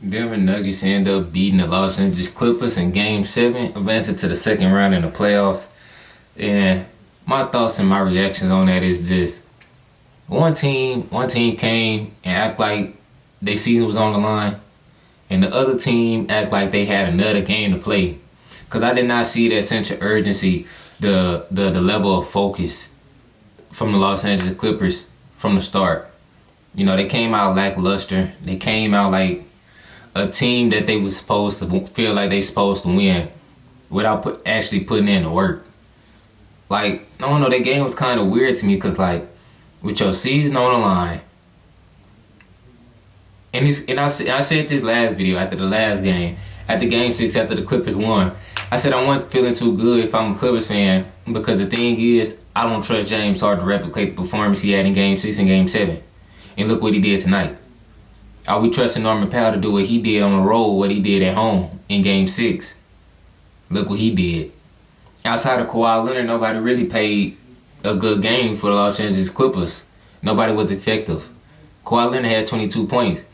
Denver Nuggets end up beating the Los Angeles Clippers in Game 7, advancing to the second round in the playoffs. And my thoughts and my reactions on that is this. One team came and act like their season was on the line, and the other team act like they had another game to play. Because I did not see that sense of urgency, the level of focus from the Los Angeles Clippers from the start. You know, they came out lackluster. They came out like a team that they was supposed to feel like they supposed to win without actually putting in the work. Like, I don't know, that game was kind of weird to me because, like, with your season on the line, and I said this last video after the last game, after Game 6, after the Clippers won, I said I wasn't feeling too good if I'm a Clippers fan because the thing is, I don't trust James Harden to replicate the performance he had in Game 6 and Game 7. And look what he did tonight. Are we trusting Norman Powell to do what he did on the road, what he did at home in Game 6? Look what he did. Outside of Kawhi Leonard, nobody really played a good game for the Los Angeles Clippers. Nobody was effective. Kawhi Leonard had 22 points.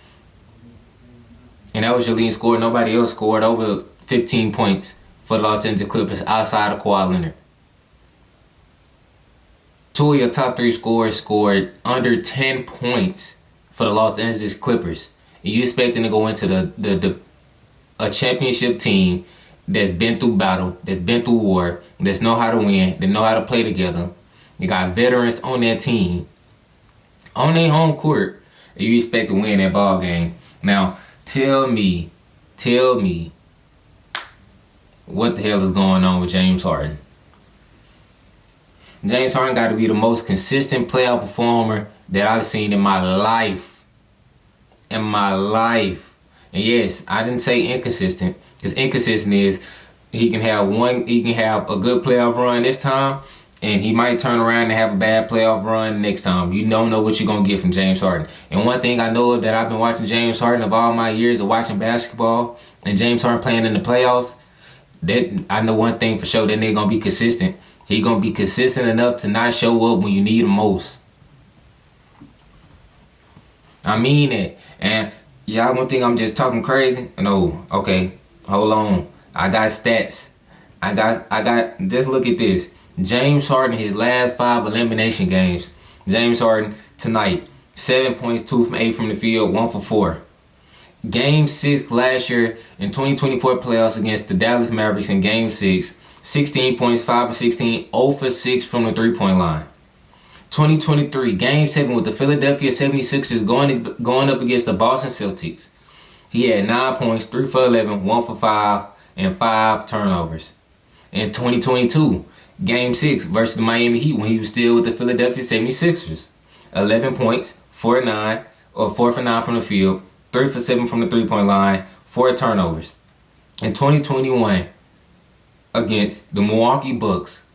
And that was your leading scorer. Nobody else scored over 15 points for the Los Angeles Clippers outside of Kawhi Leonard. Two of your top three scorers scored under 10 points for the Los Angeles Clippers. And you expect them to go into a championship team that's been through battle, that's been through war, that's know how to win, that know how to play together. You got veterans on that team, on their home court, and you expect to win that ball game. Now, tell me, what the hell is going on with James Harden? James Harden got to be the most consistent playoff performer that I've seen in my life. And yes, I didn't say inconsistent. Because inconsistent is he can have a good playoff run this time, and he might turn around and have a bad playoff run next time. You don't know what you're going to get from James Harden. And one thing I know that I've been watching James Harden of all my years of watching basketball and James Harden playing in the playoffs, that I know one thing for sure, that they're going to be consistent. He's going to be consistent enough to not show up when you need him most. I mean it. And y'all gonna think I'm just talking crazy? No. Okay. Hold on. I got stats. I got, just look at this. James Harden, his last 5 elimination games. James Harden tonight, 7 points, 2 from 8 from the field, 1 for 4. Game 6 last year in 2024 playoffs against the Dallas Mavericks in Game 6, 16 points, 5 for 16, 0 for 6 from the 3-point line. 2023, Game 7 with the Philadelphia 76ers going up against the Boston Celtics. He had 9 points, 3 for 11, 1 for 5, and 5 turnovers. In 2022, Game 6 versus the Miami Heat when he was still with the Philadelphia 76ers. 11 points, 4 for 9 from the field, 3 for 7 from the 3-point line, 4 turnovers. In 2021, against the Milwaukee Bucks,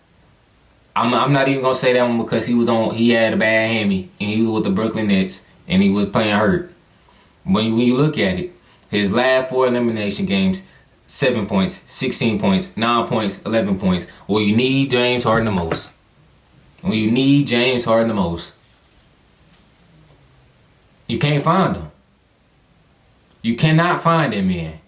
I'm not even gonna say that one because he had a bad hammy and he was with the Brooklyn Nets and he was playing hurt. When you look at it, his last 4 elimination games, 7 points, 16 points, 9 points, 11 points. Well, you need James Harden the most. You can't find him. You cannot find that man.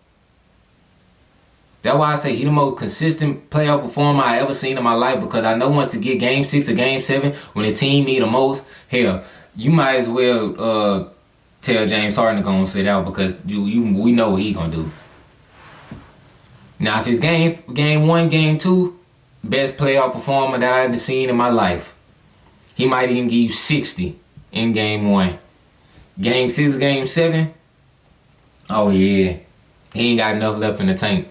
That's why I say he's the most consistent playoff performer I ever seen in my life, because I know once to get Game 6 or Game 7, when the team need the most, hell, you might as well tell James Harden to go and sit out, because we know what he gonna do. Now, if it's game 1, Game 2, best playoff performer that I've seen in my life, he might even give you 60 in Game 1. Game 6, Game 7, oh yeah, he ain't got enough left in the tank.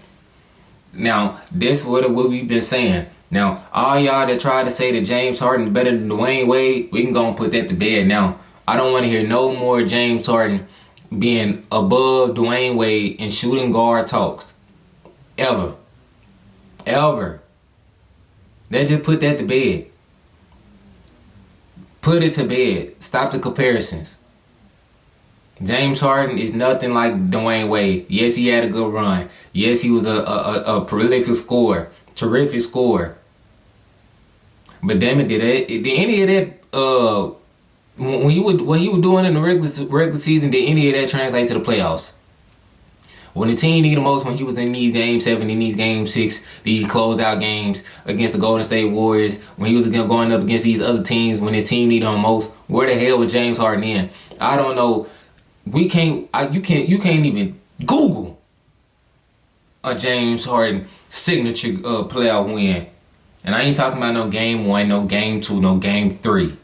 Now, this is what we've been saying. Now, all y'all that try to say that James Harden is better than Dwayne Wade, we can go and put that to bed now. I don't want to hear no more James Harden being above Dwayne Wade in shooting guard talks. Ever. Let's just put that to bed. Put it to bed. Stop the comparisons. James Harden is nothing like Dwayne Wade. Yes, he had a good run. Yes, he was a prolific scorer, terrific scorer. But damn it, did any of that what he was doing in the regular season, did any of that translate to the playoffs? When the team needed the most, when he was in these game 7, in these game 6, these closeout games against the Golden State Warriors, when he was going up against these other teams, when his team needed him most, where the hell was James Harden in? I don't know. You can't even Google a James Harden signature playoff win. And I ain't talking about no game 1, no game 2, no game 3.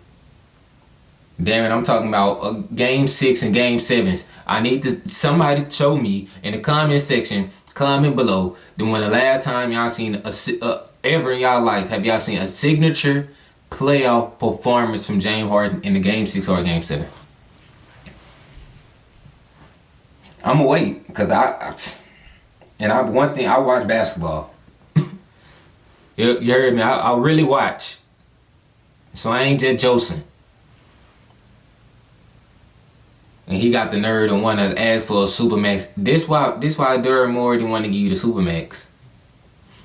Damn it, I'm talking about game 6 and game 7s. I need somebody to show me in the comment section, comment below, then when the last time y'all seen ever in y'all life have y'all seen a signature playoff performance from James Harden in the game 6 or game 7? I'm gonna wait because one thing, I watch basketball. you heard me? I really watch. So I ain't just Joseph. And he got the nerve and want to ask for a Supermax. This why Daryl Morey didn't want to give you the Supermax.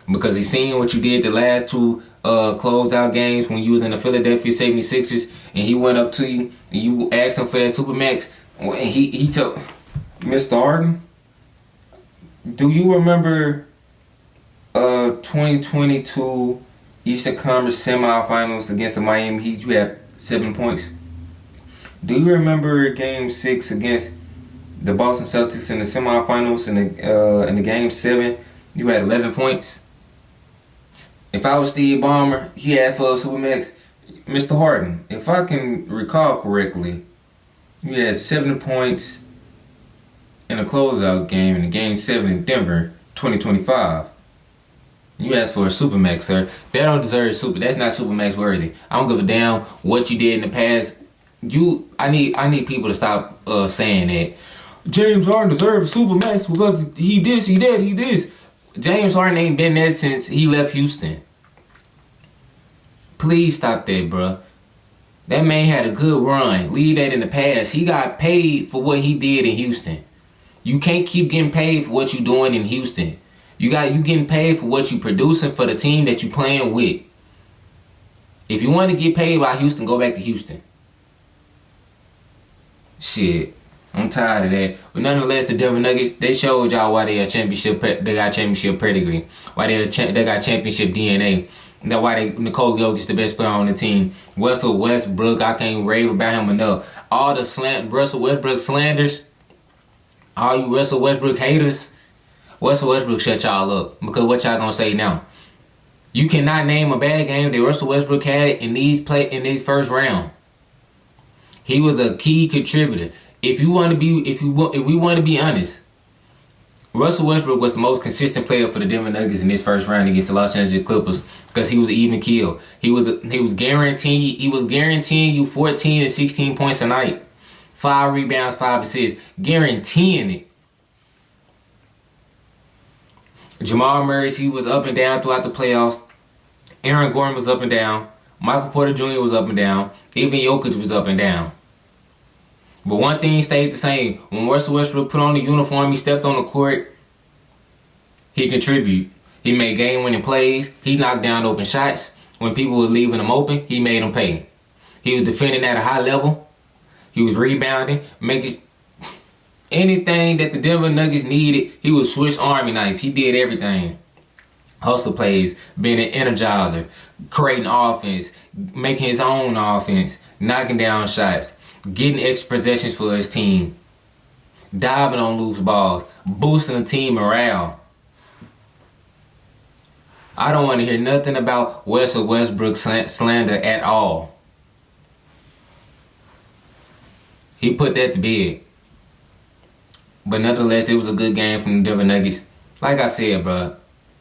Because he seen what you did the last 2 closeout games when you was in the Philadelphia 76ers and he went up to you and you asked him for that Supermax. And he told Mr. Harden, do you remember 2022 Eastern Conference semifinals against the Miami Heat? You had 7 points. Do you remember Game 6 against the Boston Celtics in the semifinals in the Game 7? You had 11 points. If I was Steve Ballmer, he asked for a Supermax. Mr. Harden, if I can recall correctly, you had 7 points in a closeout game in the Game 7 in Denver, 2025. You asked for a Supermax, sir. That don't deserve That's not Supermax worthy. I don't give a damn what you did in the past. I need people to stop saying that James Harden deserves a Supermax because he this. James Harden ain't been there since he left Houston. Please stop that, bruh. That man had a good run. Leave that in the past. He got paid for what he did in Houston. You can't keep getting paid for what you doing in Houston. You getting paid for what you producing for the team that you playing with. If you want to get paid by Houston, go back to Houston. Shit, I'm tired of that. But nonetheless, the Denver Nuggets, they showed y'all why they got championship pedigree, why they got championship DNA. That's why Nikola Jokic the best player on the team. Russell Westbrook, I can't rave about him enough. All the Russell Westbrook slanders, all you Russell Westbrook haters, Russell Westbrook shut y'all up. Because what y'all gonna say now? You cannot name a bad game that Russell Westbrook had in these first round. He was a key contributor. If we want to be honest, Russell Westbrook was the most consistent player for the Denver Nuggets in this first round against the Los Angeles Clippers because he was an even kill. He was guaranteeing you 14 to 16 points a night, 5 rebounds, 5 assists, guaranteeing it. Jamal Murray, he was up and down throughout the playoffs. Aaron Gordon was up and down. Michael Porter Jr. was up and down. Even Jokic was up and down. But one thing stayed the same. When Russell Westbrook put on the uniform, he stepped on the court, he contributed. He made game-winning plays. He knocked down open shots. When people were leaving him open, he made them pay. He was defending at a high level. He was rebounding, making anything that the Denver Nuggets needed. He was Swiss Army knife. He did everything. Hustle plays, being an energizer, creating offense, making his own offense, knocking down shots, getting extra possessions for his team, diving on loose balls, boosting the team morale. I don't want to hear nothing about Russell Westbrook slander at all. He put that to bed. But nonetheless, it was a good game from the Denver Nuggets. Like I said, bro,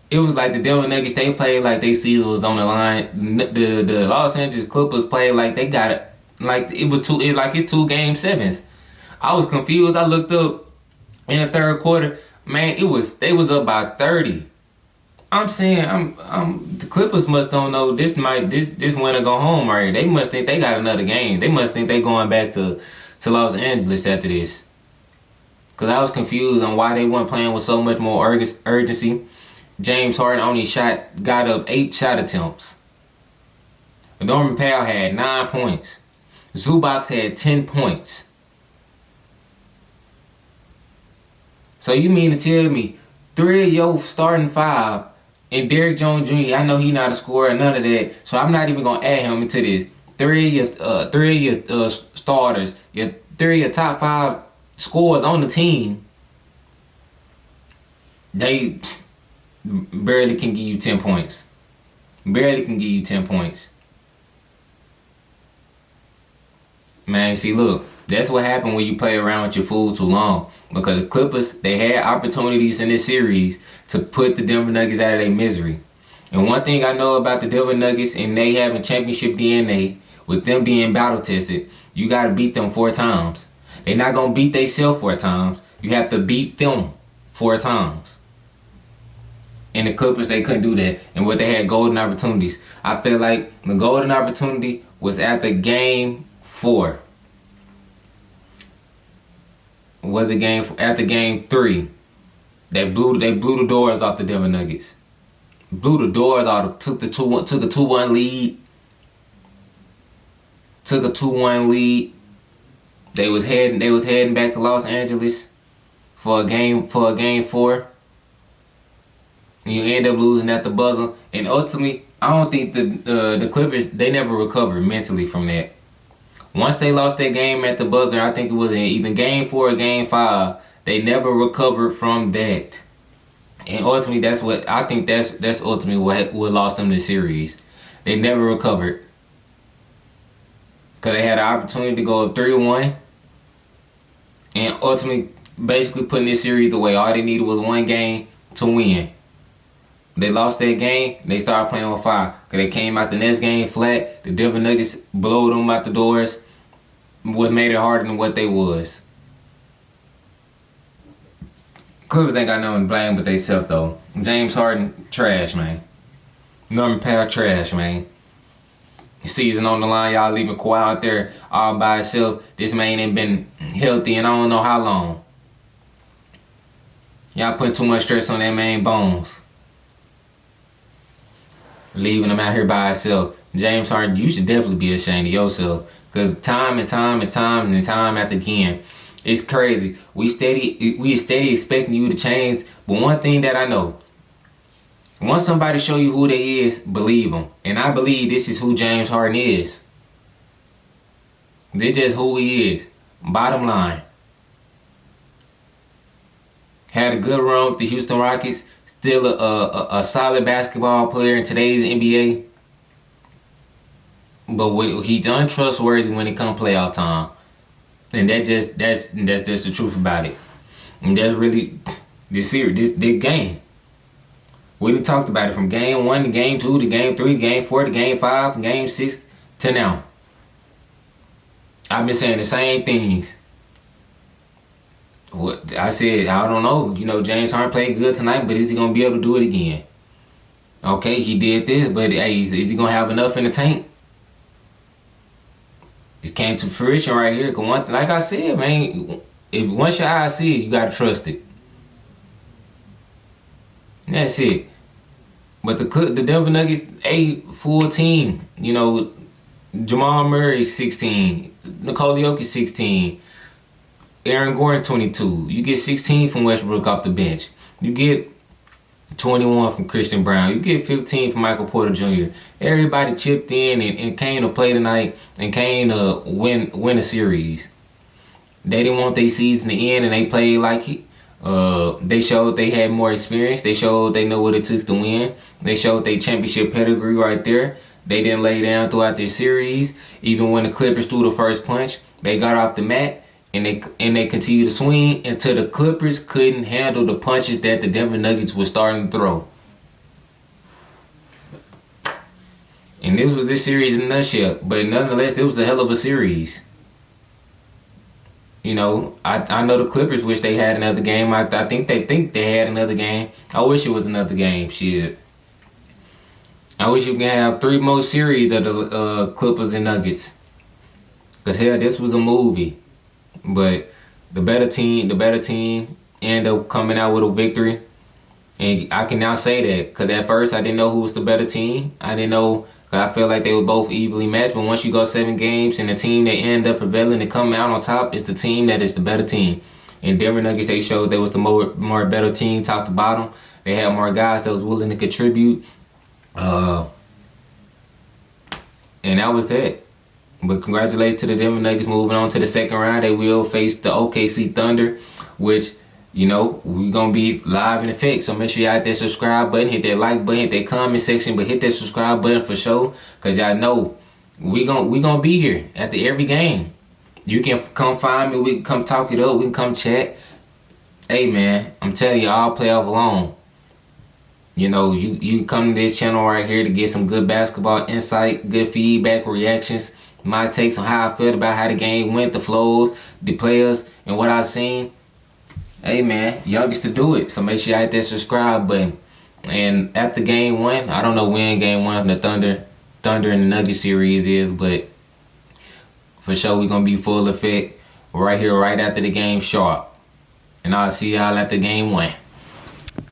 it was like the Denver Nuggets, they played like their season was on the line. The Los Angeles Clippers played like they got it. Like it's 2 game 7s. I was confused. I looked up in the third quarter. Man, they was up by 30. I'm saying the Clippers must don't know this winner go home right. They must think they got another game. They must think they going back to Los Angeles after this. Cause I was confused on why they weren't playing with so much more urgency. James Harden only got up 8 shot attempts. Norman Powell had 9 points. Zubac had 10 points. So you mean to tell me 3 of your starting 5 and Derrick Jones Jr., I know he not a scorer, none of that. So I'm not even gonna add him into this. 3 of your starters, your 3 of your top 5 scorers on the team, they barely can give you 10 points. Barely can give you 10 points. Man, see, look, that's what happened when you play around with your fool too long. Because the Clippers, they had opportunities in this series to put the Denver Nuggets out of their misery. And one thing I know about the Denver Nuggets and they having championship DNA, with them being battle tested, you got to beat them 4 times. They're not going to beat themselves 4 times. You have to beat them 4 times. And the Clippers, they couldn't do that. And what they had golden opportunities. I feel like the golden opportunity was after game 4. Was it after game 3? They blew the doors off the Denver Nuggets. Blew the doors out. Took a 2-1 lead. Took a 2-1 lead. They was heading back to Los Angeles for a game 4. And you end up losing at the buzzer. And ultimately, I don't think the Clippers, they never recovered mentally from that. Once they lost that game at the buzzer, I think it was in either game 4 or game 5, they never recovered from that. And ultimately, that's ultimately what lost them the series. They never recovered. Because they had an opportunity to go up 3-1. And ultimately, basically putting this series away. All they needed was 1 game to win. They lost that game. They started playing with fire. Because they came out the next game flat. The Denver Nuggets blew them out the doors. What made it harder than what they was. Clippers ain't got nothing to blame but they self though. James Harden, trash, man. Norman Powell, trash, man. Season on the line, y'all leaving Kawhi out there all by himself. This man ain't been healthy in I don't know how long. Y'all putting too much stress on that man Bones. Leaving him out here by himself. James Harden, you should definitely be ashamed of yourself. Because time after again, it's crazy. We steady expecting you to change. But one thing that I know, once somebody show you who they is, believe them. And I believe this is who James Harden is. This just who he is. Bottom line. Had a good run with the Houston Rockets. Still a solid basketball player in today's NBA. But he's untrustworthy when it comes playoff time. And that's just the truth about it. And that's really this series, this game. We done talked about it from game 1 to game 2 to game 3, game 4 to game 5, from game 6 to now. I've been saying the same things. What I said, I don't know. You know, James Harden played good tonight, but is he gonna be able to do it again? Okay, he did this, but hey, is he gonna have enough in the tank? It came to fruition right here. Cause like I said, man, if once your eyes see it, you gotta trust it. And that's it. But the Denver Nuggets, a full team. You know, Jamal Murray 16, Nikola Jokic 16, Aaron Gordon 22. You get 16 from Westbrook off the bench. You get 21 from Christian Brown. You get 15 from Michael Porter Jr. Everybody chipped in and came to play tonight and came to win a series. They didn't want their season to end and they played like it. They showed they had more experience. They showed they know what it took to win. They showed their championship pedigree right there. They didn't lay down throughout their series. Even when the Clippers threw the first punch, they got off the mat and they continued to swing until the Clippers couldn't handle the punches that the Denver Nuggets were starting to throw. And this was this series in a nutshell. But nonetheless, it was a hell of a series. You know, I know the Clippers wish they had another game. I think they had another game. I wish it was another game. Shit. I wish you can have 3 more series of the Clippers and Nuggets. Because hell, this was a movie. But the better team ended up coming out with a victory. And I can now say that. Because at first I didn't know who was the better team. I didn't know. I felt like they were both evenly matched, but once you go 7 games and the team that end up prevailing and come out on top is the team that is the better team. And Denver Nuggets, they showed they was the more better team, top to bottom. They had more guys that was willing to contribute. And that was it. But congratulations to the Denver Nuggets moving on to the second round. They will face the OKC Thunder, which, you know, we going to be live in effect. So make sure y'all hit that subscribe button, hit that like button, hit that comment section, but hit that subscribe button for sure. Because y'all know we gonna be here after every game. You can come find me. We can come talk it up. We can come chat. Hey, man, I'm telling you, all playoff long. You know, you come to this channel right here to get some good basketball insight, good feedback, reactions, my takes on how I felt about how the game went, the flows, the players, and what I seen. Hey, man, youngest to do it. So make sure you hit that subscribe button. And after game one, I don't know when game one the Thunder and the Nuggets series is, but for sure we're going to be full effect right here, right after the game sharp. And I'll see y'all after game one.